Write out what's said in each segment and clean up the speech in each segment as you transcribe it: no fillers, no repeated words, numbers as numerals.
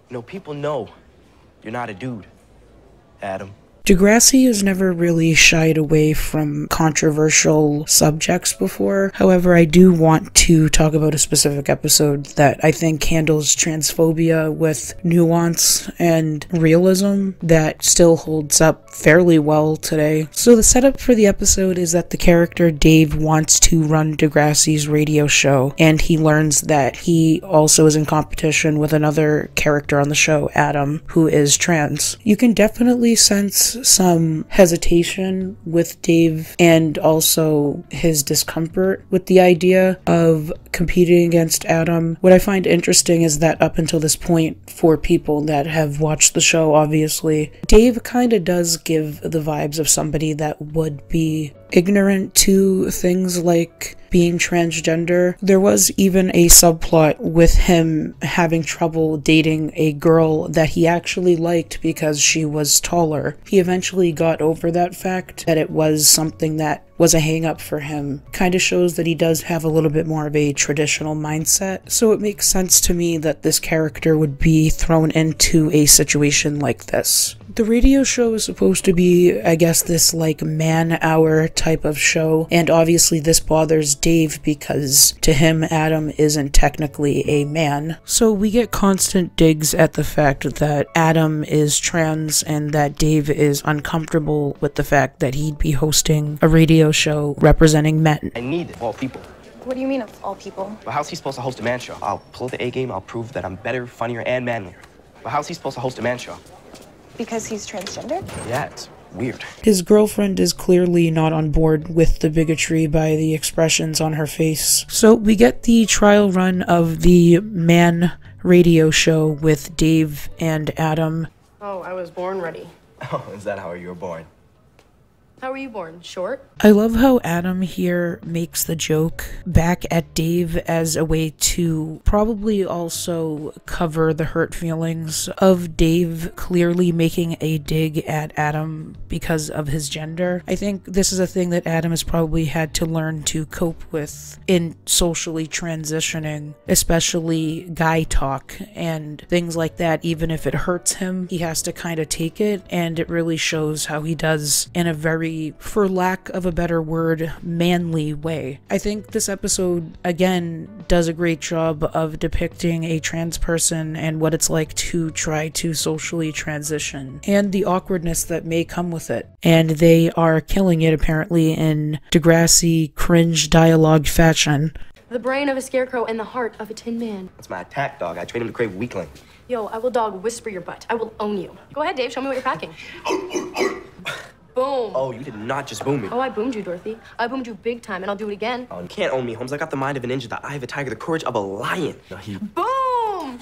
You know, people know you're not a dude, Adam. Degrassi has never really shied away from controversial subjects before. However, I do want to talk about a specific episode that I think handles transphobia with nuance and realism that still holds up fairly well today. So the setup for the episode is that the character Dave wants to run Degrassi's radio show, and he learns that he also is in competition with another character on the show, Adam, who is trans. You can definitely sense some hesitation with Dave and also his discomfort with the idea of competing against Adam. What I find interesting is that up until this point, for people that have watched the show, obviously, Dave kind of does give the vibes of somebody that would be ignorant to things like being transgender. There was even a subplot with him having trouble dating a girl that he actually liked because she was taller. He eventually got over that fact, that it was something that was a hang-up for him. Kind of shows that he does have a little bit more of a traditional mindset, so it makes sense to me that this character would be thrown into a situation like this. The radio show is supposed to be, I guess, this like man-hour type of show, and obviously this bothers Dave because to him Adam isn't technically a man. So we get constant digs at the fact that Adam is trans and that Dave is uncomfortable with the fact that he'd be hosting a radio show representing men. I need all people. What do you mean of all people? But how's he supposed to host a man show? I'll pull the A game, I'll prove that I'm better, funnier, and manlier. But how's he supposed to host a man show? Because he's transgender? Yeah, it's weird. His girlfriend is clearly not on board with the bigotry by the expressions on her face. So we get the trial run of the man radio show with Dave and Adam. Oh, I was born ready. Oh, is that how you were born? How were you born? Short? I love how Adam here makes the joke back at Dave as a way to probably also cover the hurt feelings of Dave clearly making a dig at Adam because of his gender. I think this is a thing that Adam has probably had to learn to cope with in socially transitioning, especially guy talk and things like that. Even if it hurts him, he has to kind of take it, and it really shows how he does in a very, for lack of a better word, manly way. I think this episode, again, does a great job of depicting a trans person and what it's like to try to socially transition, and the awkwardness that may come with it. And they are killing it, apparently, in Degrassi cringe dialogue fashion. The brain of a scarecrow and the heart of a tin man. That's my attack dog. I train him to crave weakling. Yo, I will dog whisper your butt. I will own you. Go ahead, Dave. Show me what you're packing. Boom. Oh, you did not just boom me. Oh, I boomed you, Dorothy. I boomed you big time, and I'll do it again. Oh, you can't own me, Holmes. I got the mind of a ninja, the eye of a tiger, the courage of a lion. No, Boom!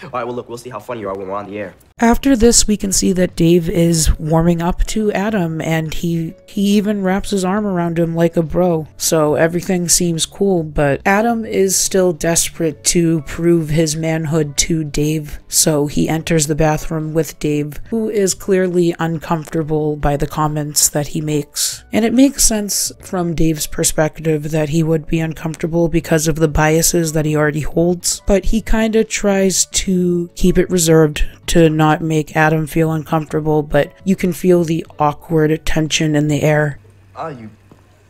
All right, well, look, we'll see how funny you are when we're on the air. After this, we can see that Dave is warming up to Adam, and he even wraps his arm around him like a bro. So everything seems cool, but Adam is still desperate to prove his manhood to Dave. So he enters the bathroom with Dave, who is clearly uncomfortable by the comments that he makes. And it makes sense from Dave's perspective that he would be uncomfortable because of the biases that he already holds, but he kind of tries to keep it reserved to not make Adam feel uncomfortable, but you can feel the awkward tension in the air. Ah, you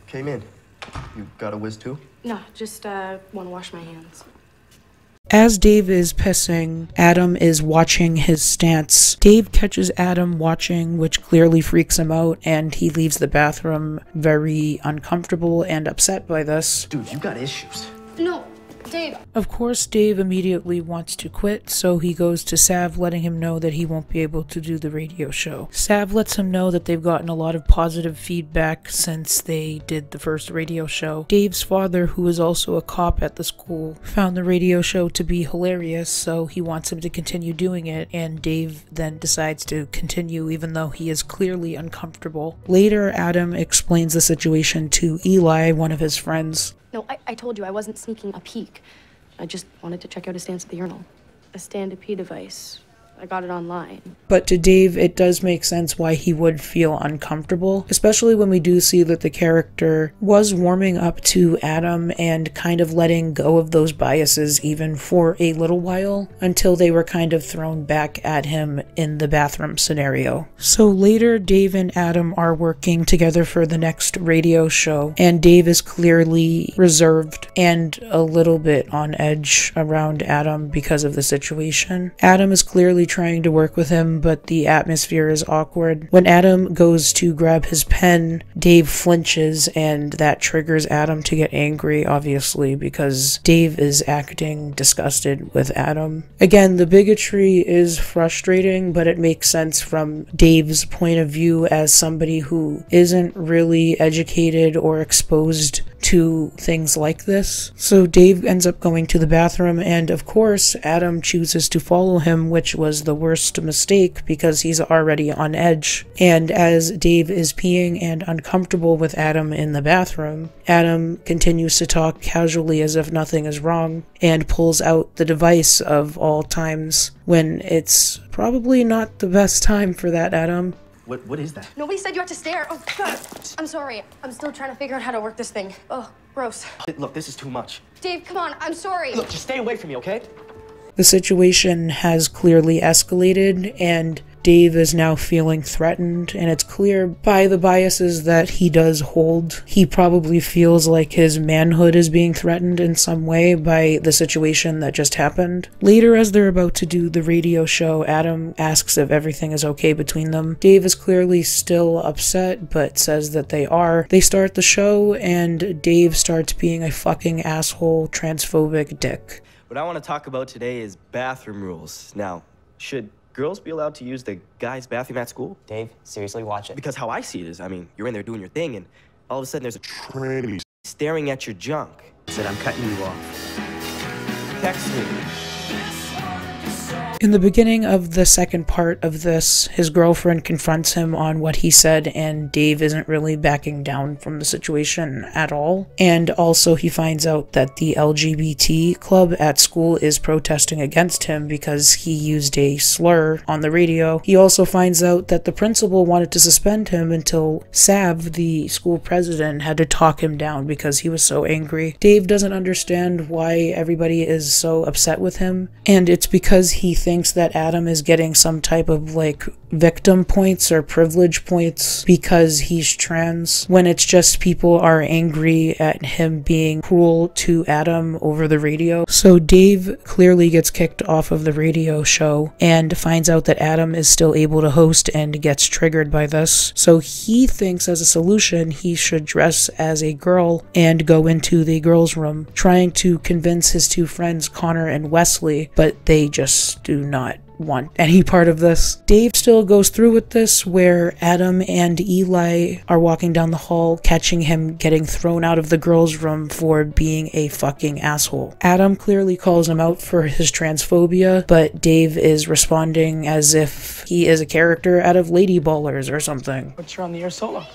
came in. You got a whiz too? No, just want to wash my hands. As Dave is pissing, Adam is watching his stance. Dave catches Adam watching, which clearly freaks him out, and he leaves the bathroom very uncomfortable and upset by this. Dude, you got issues. No, Dave. Of course, Dave immediately wants to quit, so he goes to Sav, letting him know that he won't be able to do the radio show. Sav lets him know that they've gotten a lot of positive feedback since they did the first radio show. Dave's father, who is also a cop at the school, found the radio show to be hilarious, so he wants him to continue doing it, and Dave then decides to continue even though he is clearly uncomfortable. Later, Adam explains the situation to Eli, one of his friends. No, I told you I wasn't sneaking a peek. I just wanted to check out his stance at the urinal. A stand-to-pee device. I got it online. But to Dave, it does make sense why he would feel uncomfortable, especially when we do see that the character was warming up to Adam and kind of letting go of those biases even for a little while, until they were kind of thrown back at him in the bathroom scenario. So later, Dave and Adam are working together for the next radio show, and Dave is clearly reserved and a little bit on edge around Adam because of the situation. Adam is clearly trying to work with him, but the atmosphere is awkward. When Adam goes to grab his pen, Dave flinches, and that triggers Adam to get angry, obviously, because Dave is acting disgusted with Adam. Again, the bigotry is frustrating, but it makes sense from Dave's point of view as somebody who isn't really educated or exposed to things like this. So Dave ends up going to the bathroom, and of course Adam chooses to follow him, which was the worst mistake because he's already on edge. And as Dave is peeing and uncomfortable with Adam in the bathroom, Adam continues to talk casually as if nothing is wrong and pulls out the device of all times when it's probably not the best time for that, Adam. What is that? Nobody said you had to stare. Oh, God. I'm sorry. I'm still trying to figure out how to work this thing. Oh, gross. Look, this is too much. Dave, come on. I'm sorry. Look, just stay away from me, okay? The situation has clearly escalated, and Dave is now feeling threatened, and it's clear by the biases that he does hold. He probably feels like his manhood is being threatened in some way by the situation that just happened. Later, as they're about to do the radio show, Adam asks if everything is okay between them. Dave is clearly still upset, but says that they are. They start the show, and Dave starts being a fucking asshole, transphobic dick. What I want to talk about today is bathroom rules. Now, should girls be allowed to use the guys' bathroom at school? Dave, seriously, watch it. Because how I see it is, I mean, you're in there doing your thing, and all of a sudden there's a tranny staring at your junk. Said, I'm cutting you off. Text me. In the beginning of the second part of this, his girlfriend confronts him on what he said, and Dave isn't really backing down from the situation at all. And also he finds out that the LGBT club at school is protesting against him because he used a slur on the radio. He also finds out that the principal wanted to suspend him until Sav, the school president, had to talk him down because he was so angry. Dave doesn't understand why everybody is so upset with him, and it's because he thinks that Adam is getting some type of like victim points or privilege points because he's trans, when it's just people are angry at him being cruel to Adam over the radio. So Dave clearly gets kicked off of the radio show and finds out that Adam is still able to host and gets triggered by this. So he thinks as a solution he should dress as a girl and go into the girls' room, trying to convince his two friends Connor and Wesley, but they just do not want any part of this. Dave still goes through with this, where Adam and Eli are walking down the hall, catching him getting thrown out of the girls' room for being a fucking asshole. Adam clearly calls him out for his transphobia, but Dave is responding as if he is a character out of Lady Ballers or something. But you're on the air solo.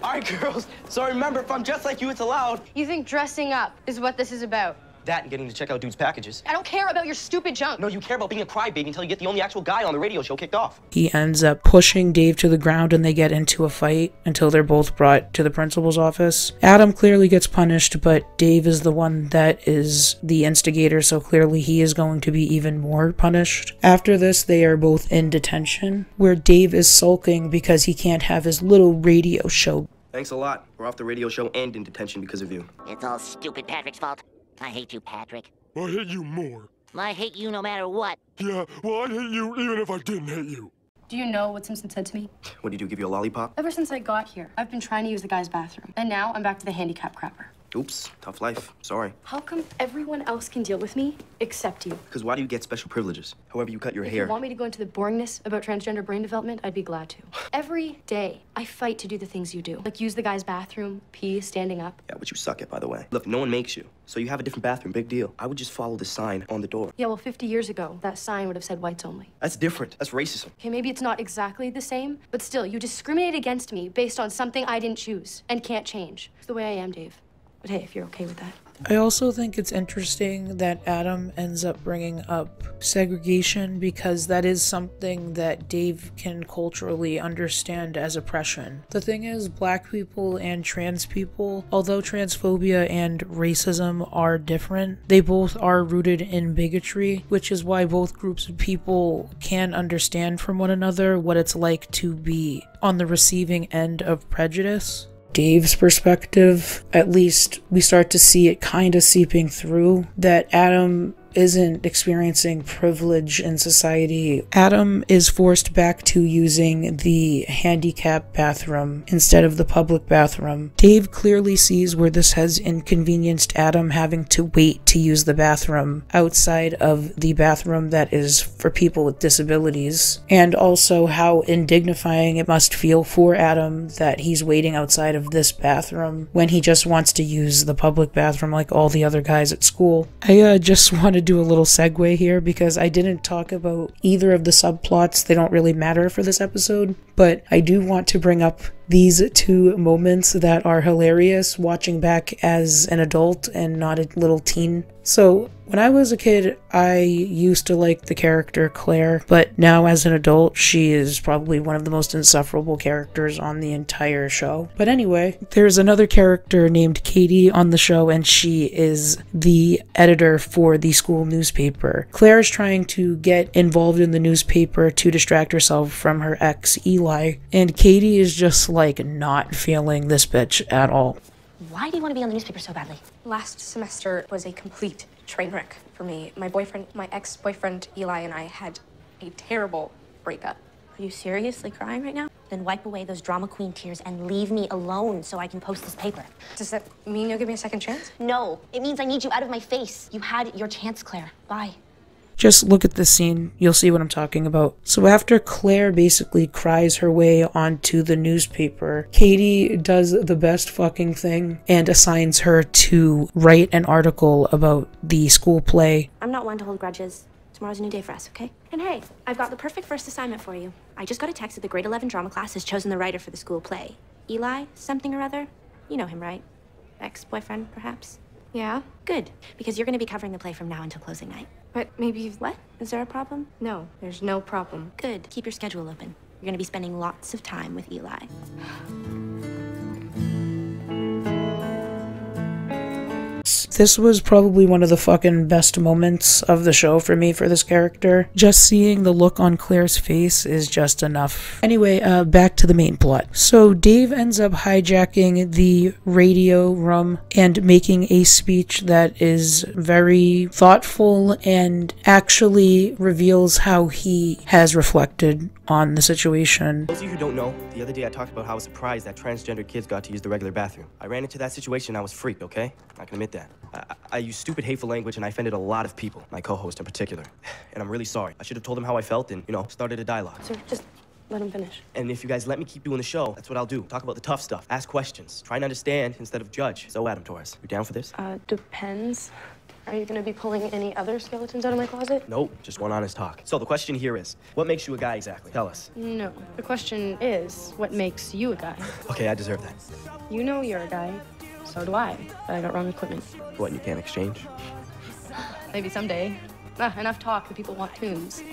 All right, girls. So remember, if I'm just like you, it's allowed. You think dressing up is what this is about? That and getting to check out dudes' packages. I don't care about your stupid junk. No, you care about being a crybaby until you get the only actual guy on the radio show kicked off. He ends up pushing Dave to the ground and they get into a fight until they're both brought to the principal's office. Adam clearly gets punished, but Dave is the one that is the instigator, so clearly he is going to be even more punished. After this, they are both in detention, where Dave is sulking because he can't have his little radio show. Thanks a lot. We're off the radio show and in detention because of you. It's all stupid Patrick's fault. I hate you, Patrick. I hate you more. I hate you no matter what. Yeah, well, I'd hate you even if I didn't hate you. Do you know what Simpson said to me? What did he do, give you a lollipop? Ever since I got here, I've been trying to use the guy's bathroom. And now I'm back to the handicap crapper. Oops, tough life. Sorry. How come everyone else can deal with me except you? Because why do you get special privileges? However you cut your If hair. you want me to go into the boringness about transgender brain development, I'd be glad to. Every day, I fight to do the things you do. Like use the guy's bathroom, pee, standing up. Yeah, but you suck at, by the way. Look, no one makes you. So you have a different bathroom, big deal. I would just follow the sign on the door. Yeah, well, 50 years ago, that sign would have said whites only. That's different. That's racism. Okay, maybe it's not exactly the same, but still, you discriminate against me based on something I didn't choose and can't change. It's the way I am, Dave. But hey, if you're okay with that. I also think it's interesting that Adam ends up bringing up segregation because that is something that Dave can culturally understand as oppression. The thing is, black people and trans people, although transphobia and racism are different, they both are rooted in bigotry, which is why both groups of people can understand from one another what it's like to be on the receiving end of prejudice. Dave's perspective, at least we start to see it kind of seeping through, that Adam isn't experiencing privilege in society. Adam is forced back to using the handicap bathroom instead of the public bathroom. Dave clearly sees where this has inconvenienced Adam having to wait to use the bathroom outside of the bathroom that is for people with disabilities, and also how indignifying it must feel for Adam that he's waiting outside of this bathroom when he just wants to use the public bathroom like all the other guys at school. I just want to do a little segue here because I didn't talk about either of the subplots. They don't really matter for this episode, but I do want to bring up these two moments that are hilarious watching back as an adult and not a little teen. So when I was a kid, I used to like the character Claire, but now as an adult, she is probably one of the most insufferable characters on the entire show. But anyway, there's another character named Katie on the show, and she is the editor for the school newspaper. Claire is trying to get involved in the newspaper to distract herself from her ex, Eli, and Katie is just like not feeling this bitch at all. Why do you want to be on the newspaper so badly? Last semester was a complete train wreck for me. My ex-boyfriend Eli and I had a terrible breakup. Are you seriously crying right now? Then wipe away those drama queen tears and leave me alone so I can post this paper. Does that mean you'll give me a second chance? No, it means I need you out of my face. You had your chance, Claire. Bye. Just look at this scene, you'll see what I'm talking about. So after Claire basically cries her way onto the newspaper, Katie does the best fucking thing and assigns her to write an article about the school play. I'm not one to hold grudges. Tomorrow's a new day for us, okay? And hey, I've got the perfect first assignment for you. I just got a text that the grade 11 drama class has chosen the writer for the school play. Eli, something or other? You know him, right? Ex-boyfriend, perhaps? Yeah? Good, because you're going to be covering the play from now until closing night. But maybe... What? Is there a problem? No, there's no problem. Good. Keep your schedule open. You're going to be spending lots of time with Eli. This was probably one of the fucking best moments of the show for me for this character. Just seeing the look on Claire's face is just enough. Anyway, back to the main plot. So Dave ends up hijacking the radio room and making a speech that is very thoughtful and actually reveals how he has reflected on the situation. Those of you who don't know, the other day I talked about how I was surprised that transgender kids got to use the regular bathroom. I ran into that situation and I was freaked, okay? I can admit that. I used stupid, hateful language and I offended a lot of people, my co-host in particular. And I'm really sorry. I should have told him how I felt and, started a dialogue. So just let him finish. And if you guys let me keep doing the show, that's what I'll do. Talk about the tough stuff, ask questions, try and understand instead of judge. So, Adam Torres, you down for this? Depends. Are you gonna be pulling any other skeletons out of my closet? Nope, just one honest talk. So the question here is, what makes you a guy exactly? Tell us. No. The question is, what makes you a guy? Okay, I deserve that. You know you're a guy. So do I. But I got wrong equipment. What, you can't exchange? Maybe someday. Enough talk. The people want tunes.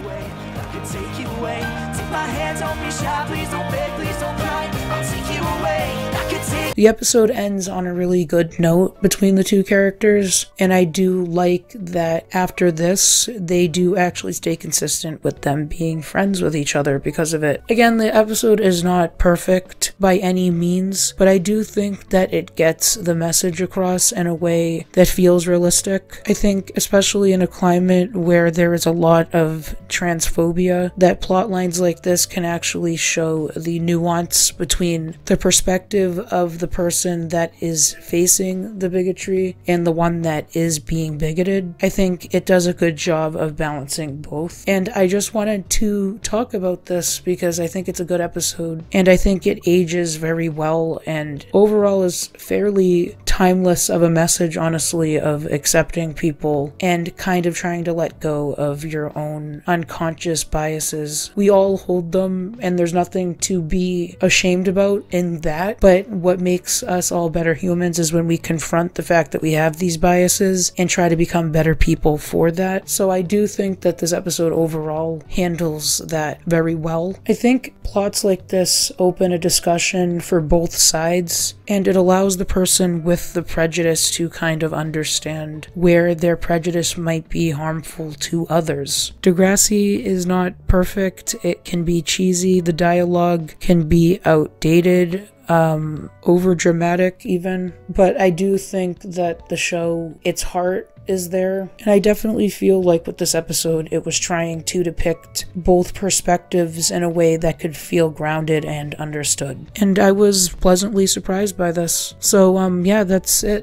The episode ends on a really good note between the two characters, and I do like that after this, they do actually stay consistent with them being friends with each other because of it. Again, the episode is not perfect by any means, but I do think that it gets the message across in a way that feels realistic. I think, especially in a climate where there is a lot of transphobia, that plot lines like this can actually show the nuance between the perspective of the person that is facing the bigotry and the one that is being bigoted. I think it does a good job of balancing both. And I just wanted to talk about this because I think it's a good episode and I think it ages very well and overall is fairly timeless of a message, honestly, of accepting people and kind of trying to let go of your own unconscious biases. We all hold them and there's nothing to be ashamed about in that, but what what makes us all better humans is when we confront the fact that we have these biases and try to become better people for that. So I do think that this episode overall handles that very well. I think plots like this open a discussion for both sides, and it allows the person with the prejudice to kind of understand where their prejudice might be harmful to others. Degrassi is not perfect. It can be cheesy. The dialogue can be outdated, over dramatic even, but I do think that the show, its heart is there, and I definitely feel like with this episode it was trying to depict both perspectives in a way that could feel grounded and understood, and I was pleasantly surprised by this. So yeah, that's it.